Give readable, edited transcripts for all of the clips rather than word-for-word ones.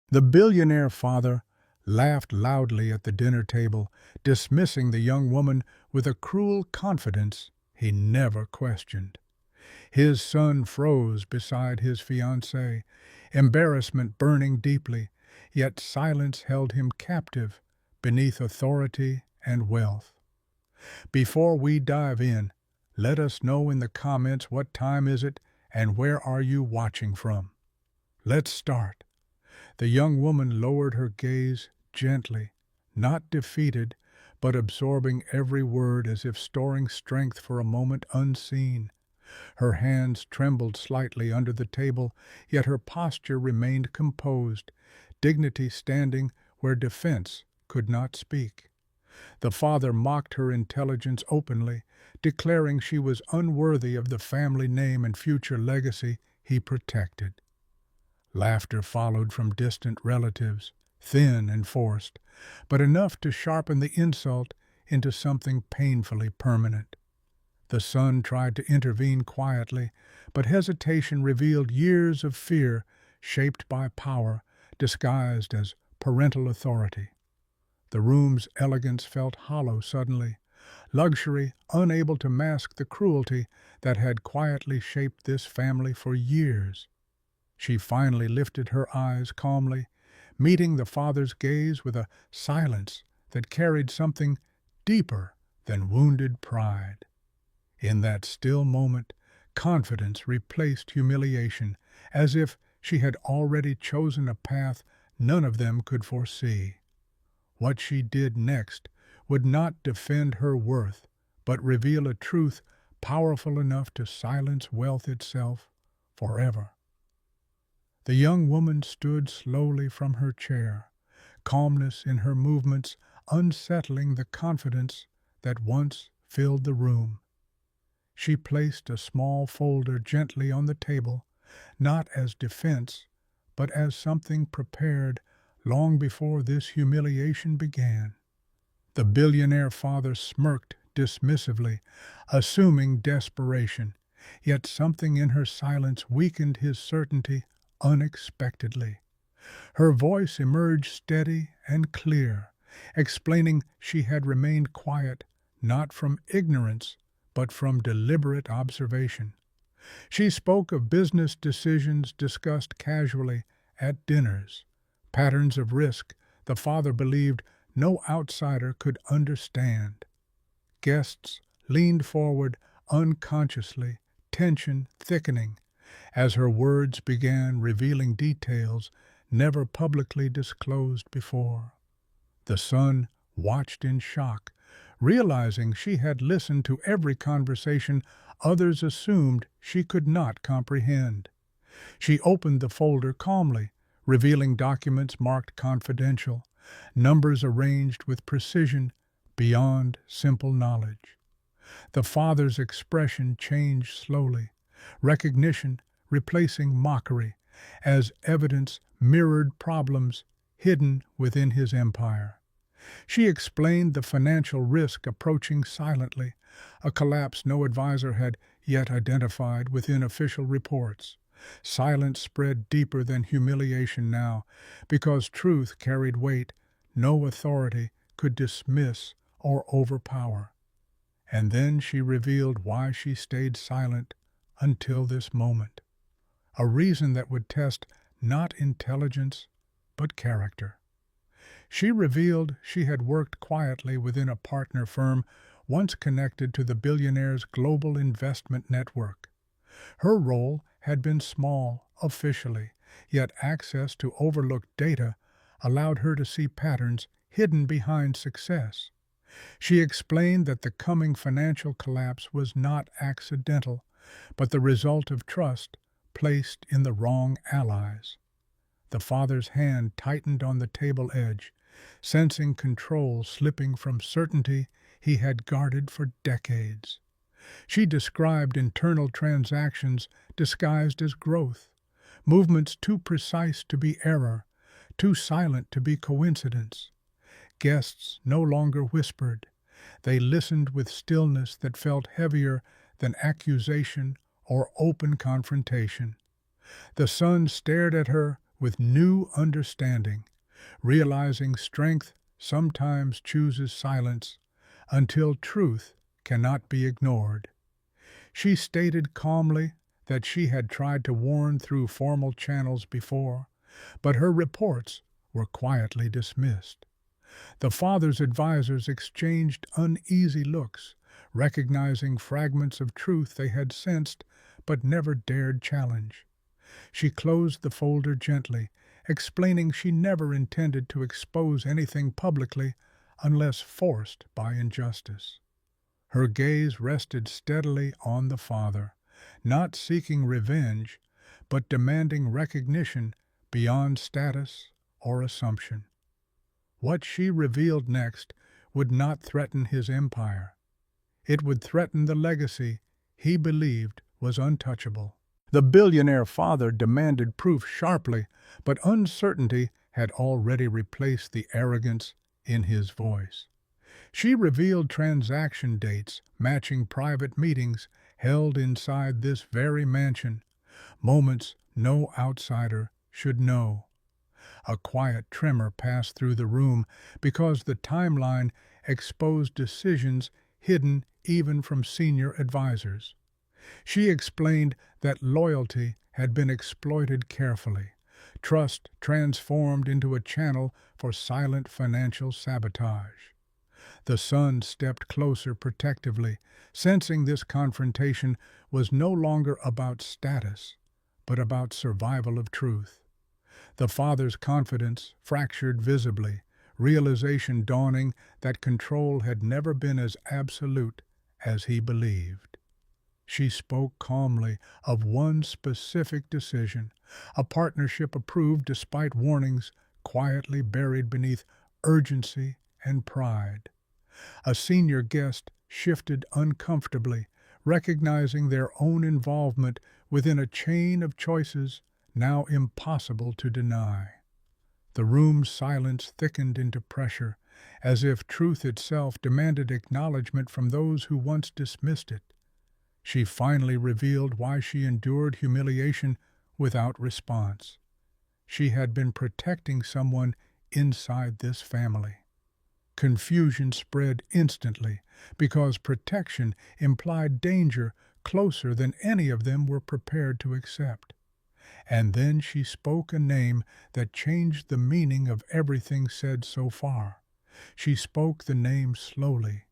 The billionaire father laughed loudly at the dinner table, dismissing the young woman with a cruel confidence he never questioned. His son froze beside his fiancée, embarrassment burning deeply, yet silence held him captive beneath authority and wealth. Before we dive in, let us know in the comments what time is it and where are you watching from. Let's start. The young woman lowered her gaze gently, not defeated, but absorbing every word as if storing strength for a moment unseen. Her hands trembled slightly under the table, yet her posture remained composed, dignity standing where defense could not speak. The father mocked her intelligence openly, declaring she was unworthy of the family name and future legacy he protected. Laughter followed from distant relatives, thin and forced, but enough to sharpen the insult into something painfully permanent. The son tried to intervene quietly, but hesitation revealed years of fear shaped by power, disguised as parental authority. The room's elegance felt hollow suddenly, luxury unable to mask the cruelty that had quietly shaped this family for years. She finally lifted her eyes calmly, meeting the father's gaze with a silence that carried something deeper than wounded pride. In that still moment, confidence replaced humiliation, as if she had already chosen a path none of them could foresee. What she did next would not defend her worth, but reveal a truth powerful enough to silence wealth itself forever. The young woman stood slowly from her chair, calmness in her movements unsettling the confidence that once filled the room. She placed a small folder gently on the table, not as defense, but as something prepared long before this humiliation began. The billionaire father smirked dismissively, assuming desperation, yet something in her silence weakened his certainty unexpectedly. Her voice emerged steady and clear, explaining she had remained quiet not from ignorance, but from deliberate observation. She spoke of business decisions discussed casually at dinners, patterns of risk the father believed no outsider could understand. Guests leaned forward unconsciously, tension thickening, as her words began revealing details never publicly disclosed before. The son watched in shock, realizing she had listened to every conversation others assumed she could not comprehend. She opened the folder calmly, revealing documents marked confidential, numbers arranged with precision beyond simple knowledge. The father's expression changed slowly, recognition replacing mockery, as evidence mirrored problems hidden within his empire. She explained the financial risk approaching silently, a collapse no advisor had yet identified within official reports. Silence spread deeper than humiliation now, because truth carried weight no authority could dismiss or overpower. And then she revealed why she stayed silent until this moment. A reason that would test not intelligence, but character. She revealed she had worked quietly within a partner firm once connected to the billionaire's global investment network. Her role had been small officially, yet access to overlooked data allowed her to see patterns hidden behind success. She explained that the coming financial collapse was not accidental, but the result of trust placed in the wrong allies. The father's hand tightened on the table edge, sensing control slipping from certainty he had guarded for decades. She described internal transactions disguised as growth, movements too precise to be error, too silent to be coincidence. Guests no longer whispered. They listened with stillness that felt heavier than accusation or open confrontation. The son stared at her with new understanding, realizing strength sometimes chooses silence until truth cannot be ignored. She stated calmly that she had tried to warn through formal channels before, but her reports were quietly dismissed. The father's advisers exchanged uneasy looks, recognizing fragments of truth they had sensed but never dared challenge. She closed the folder gently, explaining she never intended to expose anything publicly unless forced by injustice. Her gaze rested steadily on the father, not seeking revenge, but demanding recognition beyond status or assumption. What she revealed next would not threaten his empire. It would threaten the legacy he believed was untouchable. The billionaire father demanded proof sharply, but uncertainty had already replaced the arrogance in his voice. She revealed transaction dates matching private meetings held inside this very mansion, moments no outsider should know. A quiet tremor passed through the room because the timeline exposed decisions hidden even from senior advisors. She explained that loyalty had been exploited carefully, trust transformed into a channel for silent financial sabotage. The son stepped closer protectively, sensing this confrontation was no longer about status, but about survival of truth. The father's confidence fractured visibly, realization dawning that control had never been as absolute as he believed. She spoke calmly of one specific decision, a partnership approved despite warnings quietly buried beneath urgency and pride. A senior guest shifted uncomfortably, recognizing their own involvement within a chain of choices now impossible to deny. The room's silence thickened into pressure, as if truth itself demanded acknowledgement from those who once dismissed it. She finally revealed why she endured humiliation without response. She had been protecting someone inside this family. Confusion spread instantly because protection implied danger closer than any of them were prepared to accept. And then she spoke a name that changed the meaning of everything said so far. She spoke the name slowly.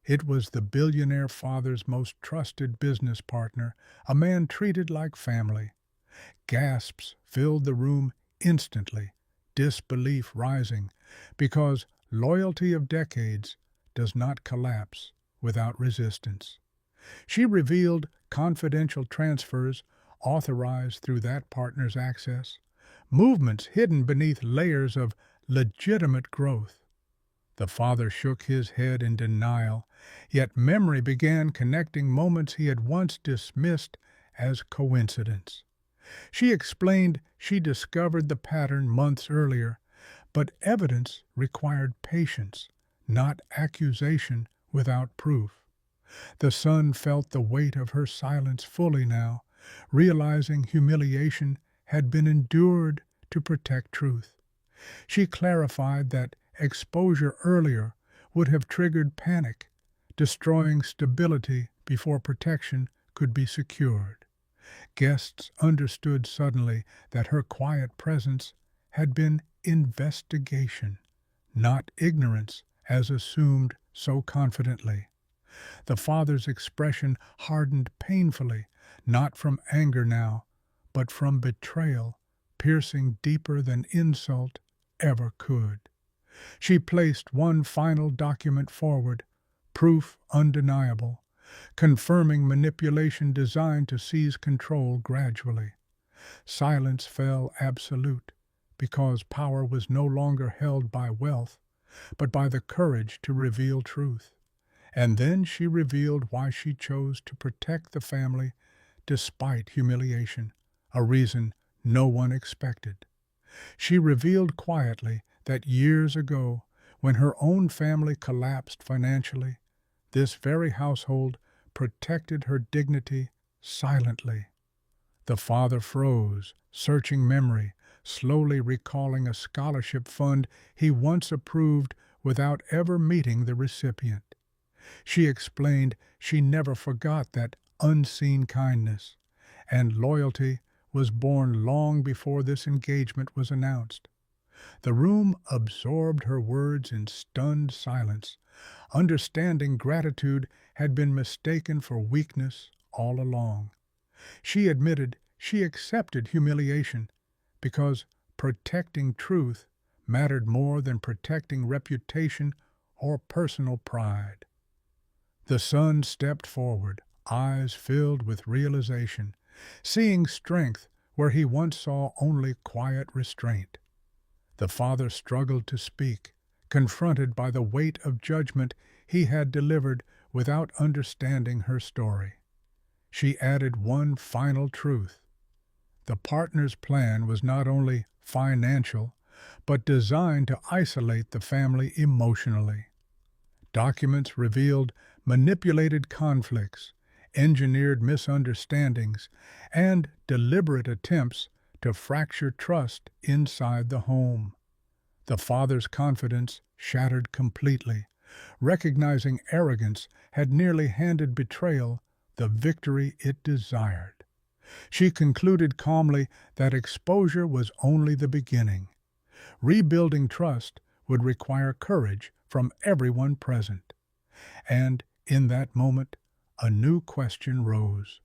It was the billionaire father's most trusted business partner, a man treated like family. Gasps filled the room instantly, disbelief rising, because loyalty of decades does not collapse without resistance. She revealed confidential transfers authorized through that partner's access, movements hidden beneath layers of legitimate growth. The father shook his head in denial, yet memory began connecting moments he had once dismissed as coincidence. She explained she discovered the pattern months earlier, but evidence required patience, not accusation without proof. The son felt the weight of her silence fully now, realizing humiliation had been endured to protect truth. She clarified that exposure earlier would have triggered panic, destroying stability before protection could be secured. Guests understood suddenly that her quiet presence had been investigation, not ignorance as assumed so confidently. The father's expression hardened painfully, not from anger now, but from betrayal, piercing deeper than insult ever could. She placed one final document forward, proof undeniable, confirming manipulation designed to seize control gradually. Silence fell absolute, because power was no longer held by wealth, but by the courage to reveal truth. And then she revealed why she chose to protect the family despite humiliation, a reason no one expected. She revealed quietly that years ago, when her own family collapsed financially, this very household protected her dignity silently. The father froze, searching memory, slowly recalling a scholarship fund he once approved without ever meeting the recipient. She explained she never forgot that unseen kindness, and loyalty was born long before this engagement was announced. The room absorbed her words in stunned silence, understanding gratitude had been mistaken for weakness all along. She admitted she accepted humiliation because protecting truth mattered more than protecting reputation or personal pride. The son stepped forward, eyes filled with realization, seeing strength where he once saw only quiet restraint. The father struggled to speak, confronted by the weight of judgment he had delivered without understanding her story. She added one final truth. The partner's plan was not only financial, but designed to isolate the family emotionally. Documents revealed manipulated conflicts, engineered misunderstandings, and deliberate attempts to fracture trust inside the home. The father's confidence shattered completely, recognizing arrogance had nearly handed betrayal the victory it desired. She concluded calmly that exposure was only the beginning. Rebuilding trust would require courage from everyone present. And in that moment, a new question rose.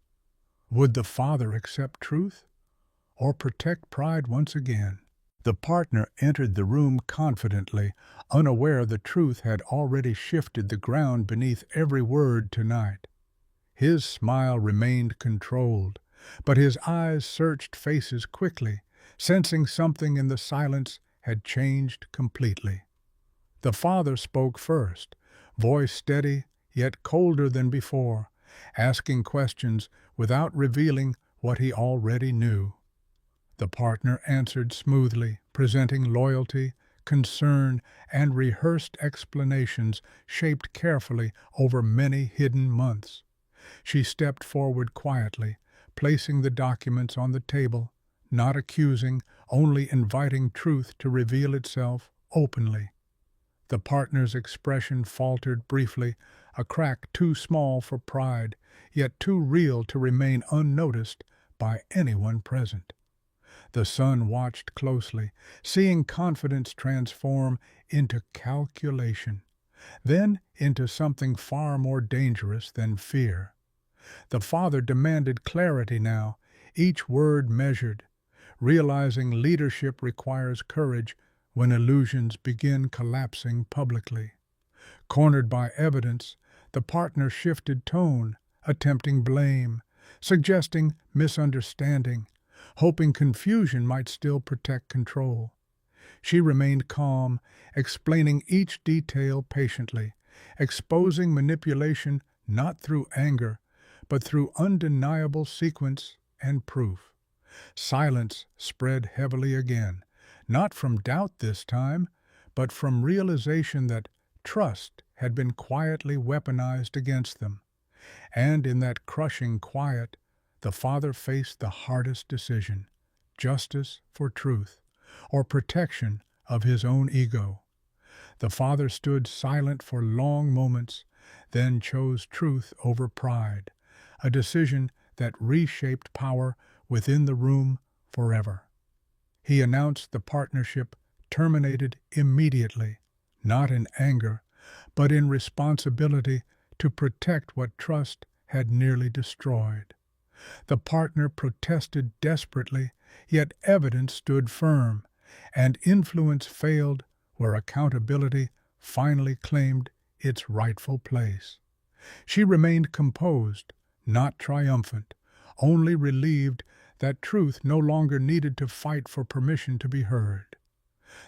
Would the father accept truth or protect pride once again? The partner entered the room confidently, unaware the truth had already shifted the ground beneath every word tonight. His smile remained controlled, but his eyes searched faces quickly, sensing something in the silence had changed completely. The father spoke first, voice steady yet colder than before, asking questions without revealing what he already knew. The partner answered smoothly, presenting loyalty, concern, and rehearsed explanations shaped carefully over many hidden months. She stepped forward quietly, placing the documents on the table, not accusing, only inviting truth to reveal itself openly. The partner's expression faltered briefly, a crack too small for pride, yet too real to remain unnoticed by anyone present. The son watched closely, seeing confidence transform into calculation, then into something far more dangerous than fear. The father demanded clarity now, each word measured, realizing leadership requires courage when illusions begin collapsing publicly. Cornered by evidence, the partner shifted tone, attempting blame, suggesting misunderstanding, hoping confusion might still protect control. She remained calm, explaining each detail patiently, exposing manipulation not through anger, but through undeniable sequence and proof. Silence spread heavily again, not from doubt this time, but from realization that trust had been quietly weaponized against them. And in that crushing quiet, the father faced the hardest decision: justice for truth, or protection of his own ego. The father stood silent for long moments, then chose truth over pride, a decision that reshaped power within the room forever. He announced the partnership terminated immediately, not in anger, but in responsibility to protect what trust had nearly destroyed. The partner protested desperately, yet evidence stood firm, and influence failed where accountability finally claimed its rightful place. She remained composed, not triumphant, only relieved that truth no longer needed to fight for permission to be heard.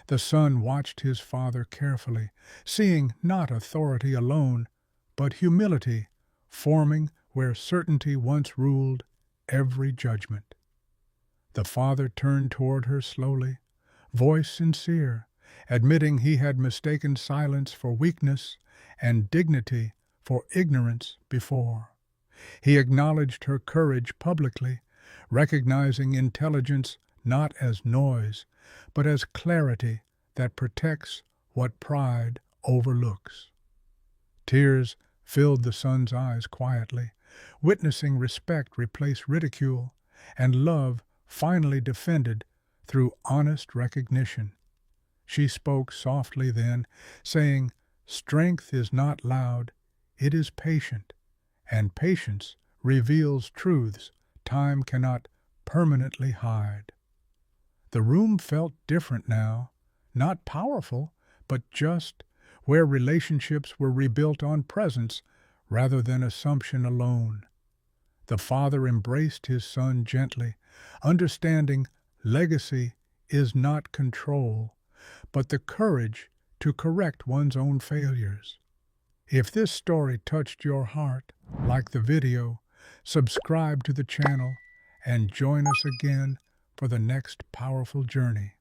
The son watched his father carefully, seeing not authority alone, but humility forming where certainty once ruled every judgment. The father turned toward her slowly, voice sincere, admitting he had mistaken silence for weakness and dignity for ignorance before. He acknowledged her courage publicly, recognizing intelligence not as noise, but as clarity that protects what pride overlooks. Tears filled the son's eyes quietly, witnessing respect replace ridicule, and love finally defended through honest recognition. She spoke softly then, saying, "Strength is not loud, it is patient, and patience reveals truths time cannot permanently hide." The room felt different now, not powerful, but just, where relationships were rebuilt on presence rather than assumption alone. The father embraced his son gently, understanding legacy is not control, but the courage to correct one's own failures. If this story touched your heart, like the video, subscribe to the channel, and join us again for the next powerful journey.